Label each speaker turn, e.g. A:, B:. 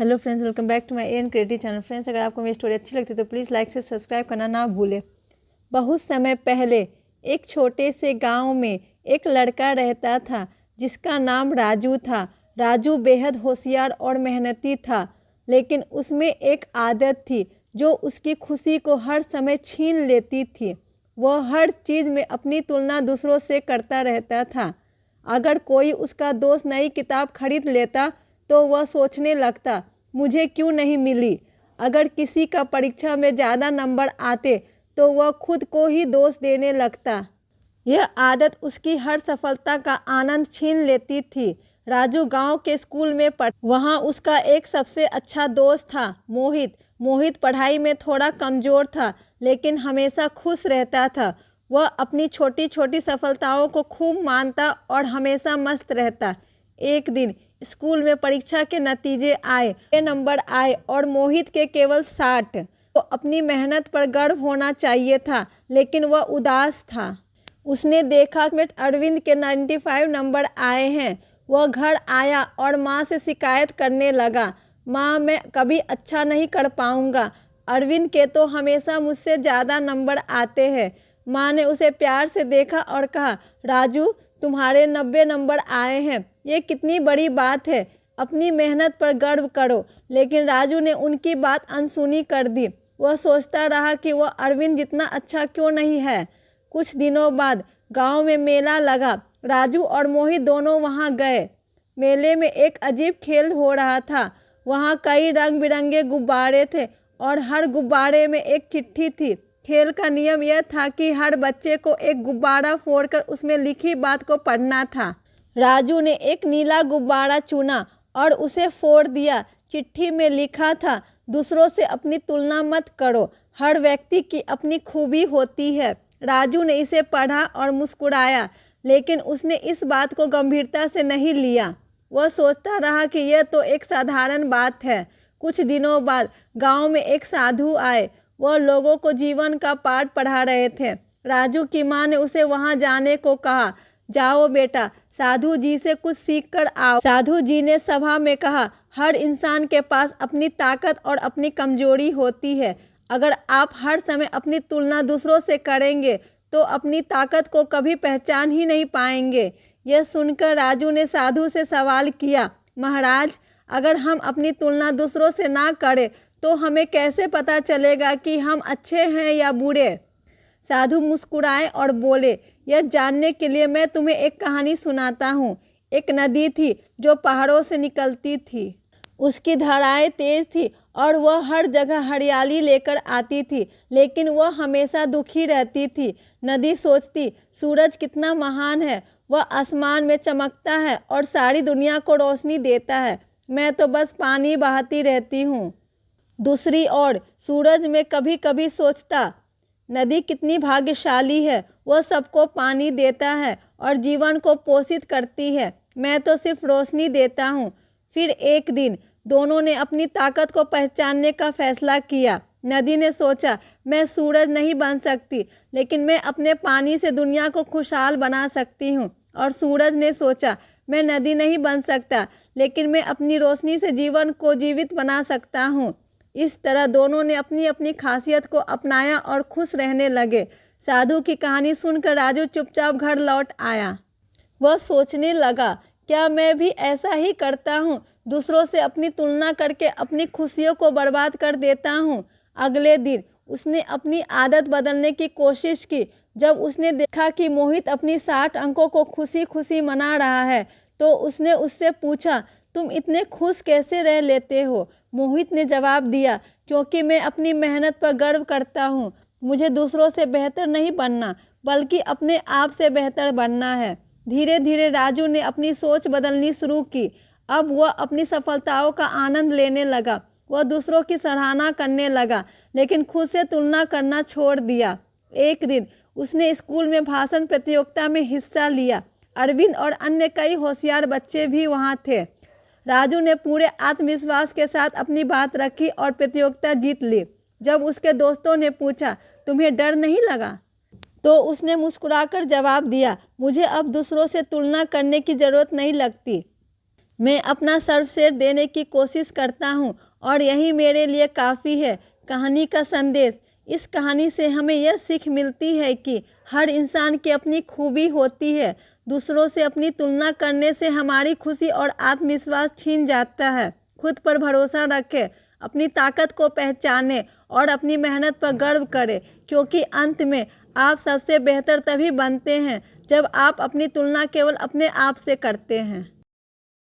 A: Hello friends, welcome back to my an creative channel. Friends, अगर आपको मेरी story अच्छी लगती है तो प्लीज़ लाइक से सब्सक्राइब करना ना भूलें। बहुत समय पहले एक छोटे से गांव में एक लड़का रहता था जिसका नाम राजू था। राजू बेहद होशियार और मेहनती था, लेकिन उसमें एक आदत थी जो उसकी खुशी को हर समय छीन लेती थी। वह हर चीज़ में अपनी तुलना दूसरों से करता रहता था। अगर कोई उसका दोस्त नई किताब खरीद लेता तो वह सोचने लगता, मुझे क्यों नहीं मिली। अगर किसी का परीक्षा में ज़्यादा नंबर आते तो वह खुद को ही दोष देने लगता। यह आदत उसकी हर सफलता का आनंद छीन लेती थी। राजू गांव के स्कूल में वहाँ उसका एक सबसे अच्छा दोस्त था, मोहित। मोहित पढ़ाई में थोड़ा कमज़ोर था, लेकिन हमेशा खुश रहता था। वह अपनी छोटी छोटी सफलताओं को खूब मानता और हमेशा मस्त रहता। एक दिन स्कूल में परीक्षा के नतीजे आए, नंबर आए और मोहित के केवल 60। तो अपनी मेहनत पर गर्व होना चाहिए था, लेकिन वह उदास था। उसने देखा कि अरविंद के 95 नंबर आए हैं। वह घर आया और माँ से शिकायत करने लगा, माँ, मैं कभी अच्छा नहीं कर पाऊँगा। अरविंद के तो हमेशा मुझसे ज़्यादा नंबर आते हैं। माँ ने उसे प्यार से देखा और कहा, राजू, तुम्हारे 90 नंबर आए हैं, ये कितनी बड़ी बात है। अपनी मेहनत पर गर्व करो। लेकिन राजू ने उनकी बात अनसुनी कर दी। वह सोचता रहा कि वह अरविंद जितना अच्छा क्यों नहीं है। कुछ दिनों बाद गांव में मेला लगा। राजू और मोहित दोनों वहां गए। मेले में एक अजीब खेल हो रहा था। वहां कई रंग बिरंगे गुब्बारे थे और हर गुब्बारे में एक चिट्ठी थी। खेल का नियम यह था कि हर बच्चे को एक गुब्बारा फोड़कर उसमें लिखी बात को पढ़ना था। राजू ने एक नीला गुब्बारा चुना और उसे फोड़ दिया। चिट्ठी में लिखा था, दूसरों से अपनी तुलना मत करो, हर व्यक्ति की अपनी खूबी होती है। राजू ने इसे पढ़ा और मुस्कुराया, लेकिन उसने इस बात को गंभीरता से नहीं लिया। वह सोचता रहा कि यह तो एक साधारण बात है। कुछ दिनों बाद गांव में एक साधु आए। वह लोगों को जीवन का पाठ पढ़ा रहे थे। राजू की माँ ने उसे वहां जाने को कहा। जाओ बेटा, साधु जी से कुछ सीख कर आओ। साधु जी ने सभा में कहा, हर इंसान के पास अपनी ताकत और अपनी कमजोरी होती है। अगर आप हर समय अपनी तुलना दूसरों से करेंगे तो अपनी ताकत को कभी पहचान ही नहीं पाएंगे। यह सुनकर राजू ने साधु से सवाल किया, महाराज, अगर हम अपनी तुलना दूसरों से ना करें तो हमें कैसे पता चलेगा कि हम अच्छे हैं या बुरे। साधु मुस्कुराए और बोले, यह जानने के लिए मैं तुम्हें एक कहानी सुनाता हूँ। एक नदी थी जो पहाड़ों से निकलती थी। उसकी धाराएं तेज थी और वह हर जगह हरियाली लेकर आती थी, लेकिन वह हमेशा दुखी रहती थी। नदी सोचती, सूरज कितना महान है, वह आसमान में चमकता है और सारी दुनिया को रोशनी देता है। मैं तो बस पानी बहाती रहती हूँ। दूसरी ओर सूरज में कभी कभी सोचता, नदी कितनी भाग्यशाली है, वह सबको पानी देता है और जीवन को पोषित करती है। मैं तो सिर्फ रोशनी देता हूँ। फिर एक दिन दोनों ने अपनी ताकत को पहचानने का फैसला किया। नदी ने सोचा, मैं सूरज नहीं बन सकती, लेकिन मैं अपने पानी से दुनिया को खुशहाल बना सकती हूँ। और सूरज ने सोचा, मैं नदी नहीं बन सकता, लेकिन मैं अपनी रोशनी से जीवन को जीवित बना सकता हूँ। इस तरह दोनों ने अपनी अपनी खासियत को अपनाया और खुश रहने लगे। साधु की कहानी सुनकर राजू चुपचाप घर लौट आया। वह सोचने लगा, क्या मैं भी ऐसा ही करता हूँ, दूसरों से अपनी तुलना करके अपनी खुशियों को बर्बाद कर देता हूँ। अगले दिन उसने अपनी आदत बदलने की कोशिश की। जब उसने देखा कि मोहित अपनी 60 अंकों को खुशी खुशी मना रहा है तो उसने उससे पूछा, तुम इतने खुश कैसे रह लेते हो। मोहित ने जवाब दिया, क्योंकि मैं अपनी मेहनत पर गर्व करता हूँ। मुझे दूसरों से बेहतर नहीं बनना, बल्कि अपने आप से बेहतर बनना है। धीरे धीरे राजू ने अपनी सोच बदलनी शुरू की। अब वह अपनी सफलताओं का आनंद लेने लगा। वह दूसरों की सराहना करने लगा, लेकिन खुद से तुलना करना छोड़ दिया। एक दिन उसने स्कूल में भाषण प्रतियोगिता में हिस्सा लिया। अरविंद और अन्य कई होशियार बच्चे भी वहाँ थे। राजू ने पूरे आत्मविश्वास के साथ अपनी बात रखी और प्रतियोगिता जीत ली। जब उसके दोस्तों ने पूछा, तुम्हें डर नहीं लगा, तो उसने मुस्कुराकर जवाब दिया, मुझे अब दूसरों से तुलना करने की ज़रूरत नहीं लगती। मैं अपना सर्वश्रेष्ठ देने की कोशिश करता हूँ और यही मेरे लिए काफ़ी है। कहानी का संदेश। इस कहानी से हमें यह सीख मिलती है कि हर इंसान की अपनी खूबी होती है। दूसरों से अपनी तुलना करने से हमारी खुशी और आत्मविश्वास छिन जाता है। खुद पर भरोसा रखें, अपनी ताकत को पहचानें और अपनी मेहनत पर गर्व करें, क्योंकि अंत में आप सबसे बेहतर तभी बनते हैं जब आप अपनी तुलना केवल अपने आप से करते हैं।